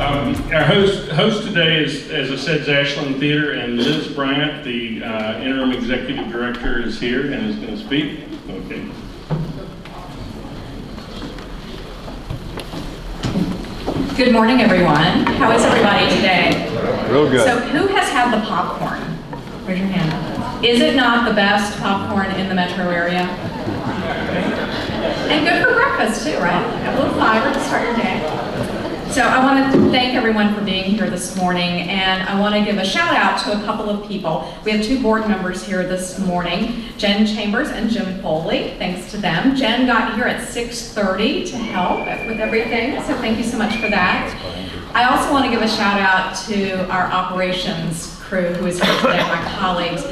Our host today is, as I said, is Ashland Theatre, and Liz Bryant, the interim executive director, is here and is going to speak. Okay. Good morning, everyone. How is everybody today? Real good. So who has had the popcorn? Raise your hand. Is it not the best popcorn in the metro area? And good for breakfast too, right? A little fiber to start your day. So I want to thank everyone for being here this morning, and I want to give a shout out to a couple of people. We have two board members here this morning, Jen Chambers and Jim Foley. Thanks to them. Jen got here at 6:30 to help with everything, so thank you so much for that. I also want to give a shout out to our operations crew who is here today, my colleagues.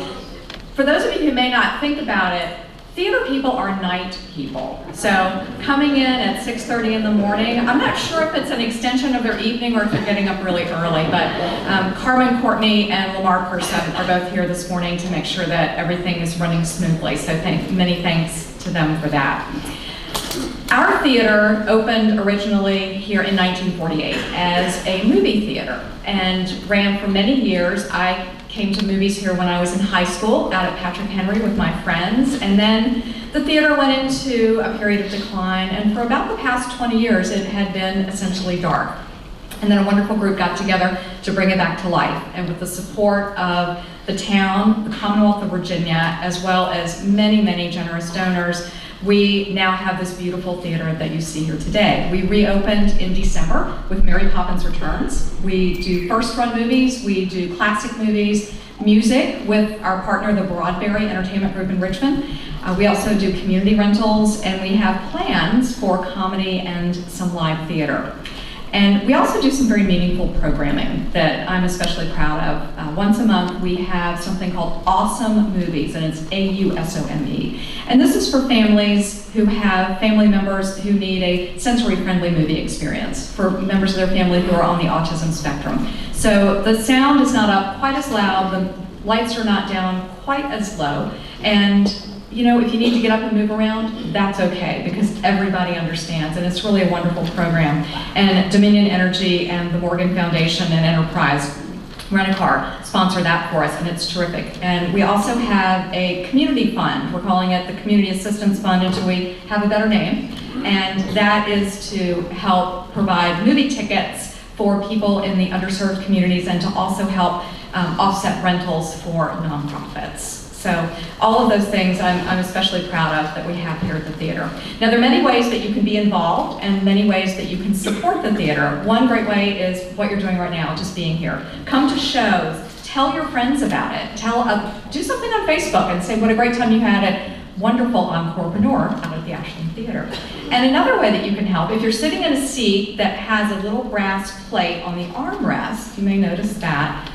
For those of you who may not think about it, theater people are night people. So coming in at 6:30 in the morning, I'm not sure if it's an extension of their evening or if they're getting up really early, but Carmen Courtney and Lamar Person are both here this morning to make sure that everything is running smoothly. So many thanks to them for that. Our theater opened originally here in 1948 as a movie theater and ran for many years. I came to movies here when I was in high school out at Patrick Henry with my friends, and then the theater went into a period of decline, and for about the past 20 years it had been essentially dark. And then a wonderful group got together to bring it back to life, and with the support of the town, the Commonwealth of Virginia, as well as many, many generous donors, we now have this beautiful theater that you see here today. We reopened in December with Mary Poppins Returns. We do first run movies, we do classic movies, music with our partner, the Broadberry Entertainment Group in Richmond. We also do community rentals, and we have plans for comedy and some live theater. And we also do some very meaningful programming that I'm especially proud of. Once a month, we have something called Awesome Movies, and it's AUSOME. And this is for families who have family members who need a sensory-friendly movie experience, for members of their family who are on the autism spectrum. So the sound is not up quite as loud, the lights are not down quite as low, and you know, if you need to get up and move around, that's okay, because everybody understands, and it's really a wonderful program. And Dominion Energy and the Morgan Foundation and Enterprise Rent-A-Car sponsor that for us, and it's terrific. And we also have a community fund. We're calling it the Community Assistance Fund until we have a better name. And that is to help provide movie tickets for people in the underserved communities and to also help offset rentals for nonprofits. So all of those things I'm especially proud of that we have here at the theater. Now there are many ways that you can be involved and many ways that you can support the theater. One great way is what you're doing right now, just being here. Come to shows, tell your friends about it. Do something on Facebook and say what a great time you had at wonderful Encorepreneur out at the Ashland Theatre. And another way that you can help, if you're sitting in a seat that has a little brass plate on the armrest, you may notice that,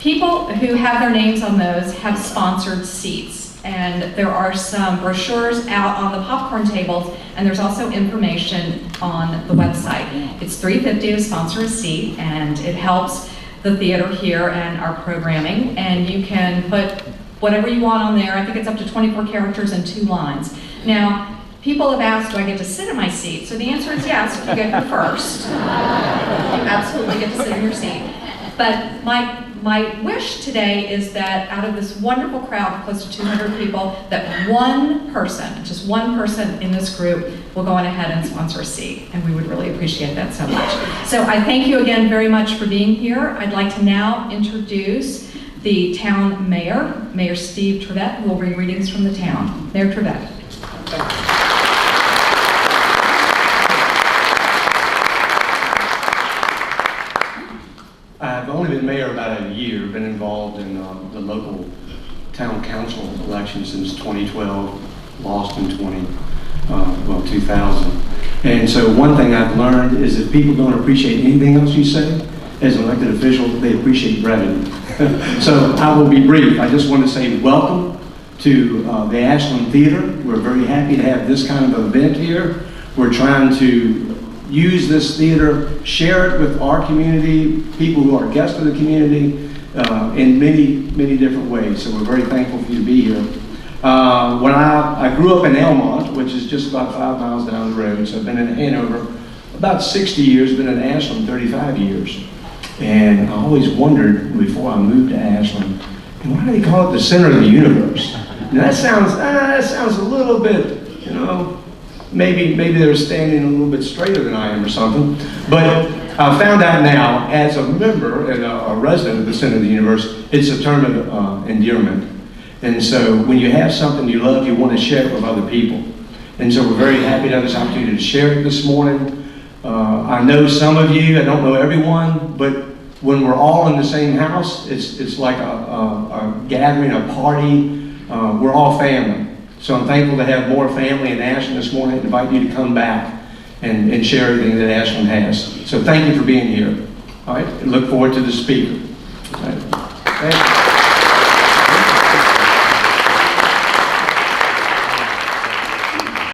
people who have their names on those have sponsored seats, and there are some brochures out on the popcorn tables, and there's also information on the website. It's $3.50 to sponsor a seat, and it helps the theater here and our programming, and you can put whatever you want on there. I think it's up to 24 characters and 2 lines. Now, people have asked, do I get to sit in my seat? So the answer is yes, if you get here first. You absolutely get to sit in your seat. But my wish today is that out of this wonderful crowd of close to 200 people, that one person, just one person in this group will go on ahead and sponsor a seat, and we would really appreciate that so much. So I thank you again very much for being here. I'd like to now introduce the town mayor, Mayor Steve Trevitt, who will bring readings from the town. Mayor Trevitt. I've only been mayor about a year, been involved in the local town council election since 2012, lost in 2000. And so one thing I've learned is if people don't appreciate anything else you say, as an elected official, they appreciate brevity. So I will be brief. I just want to say welcome to the Ashland Theatre. We're very happy to have this kind of event here. We're trying to use this theater, share it with our community, people who are guests of the community, in many, many different ways. So we're very thankful for you to be here. When I grew up in Elmont, which is just about 5 miles down the road, so I've been in Hanover about 60 years, been in Ashland 35 years. And I always wondered before I moved to Ashland, why do they call it the center of the universe? Now that sounds a little bit, you know, maybe they're standing a little bit straighter than I am or something. But I found out now, as a member and a resident of the center of the universe, it's a term of endearment. And so when you have something you love, you want to share it with other people. And so we're very happy to have this opportunity to share it this morning. I know some of you, I don't know everyone, but when we're all in the same house, it's like a gathering, a party. We're all family. So I'm thankful to have more family in Ashland this morning. I invite you to come back and share everything that Ashland has. So thank you for being here. All right, and look forward to the speaker. All right. Thank you.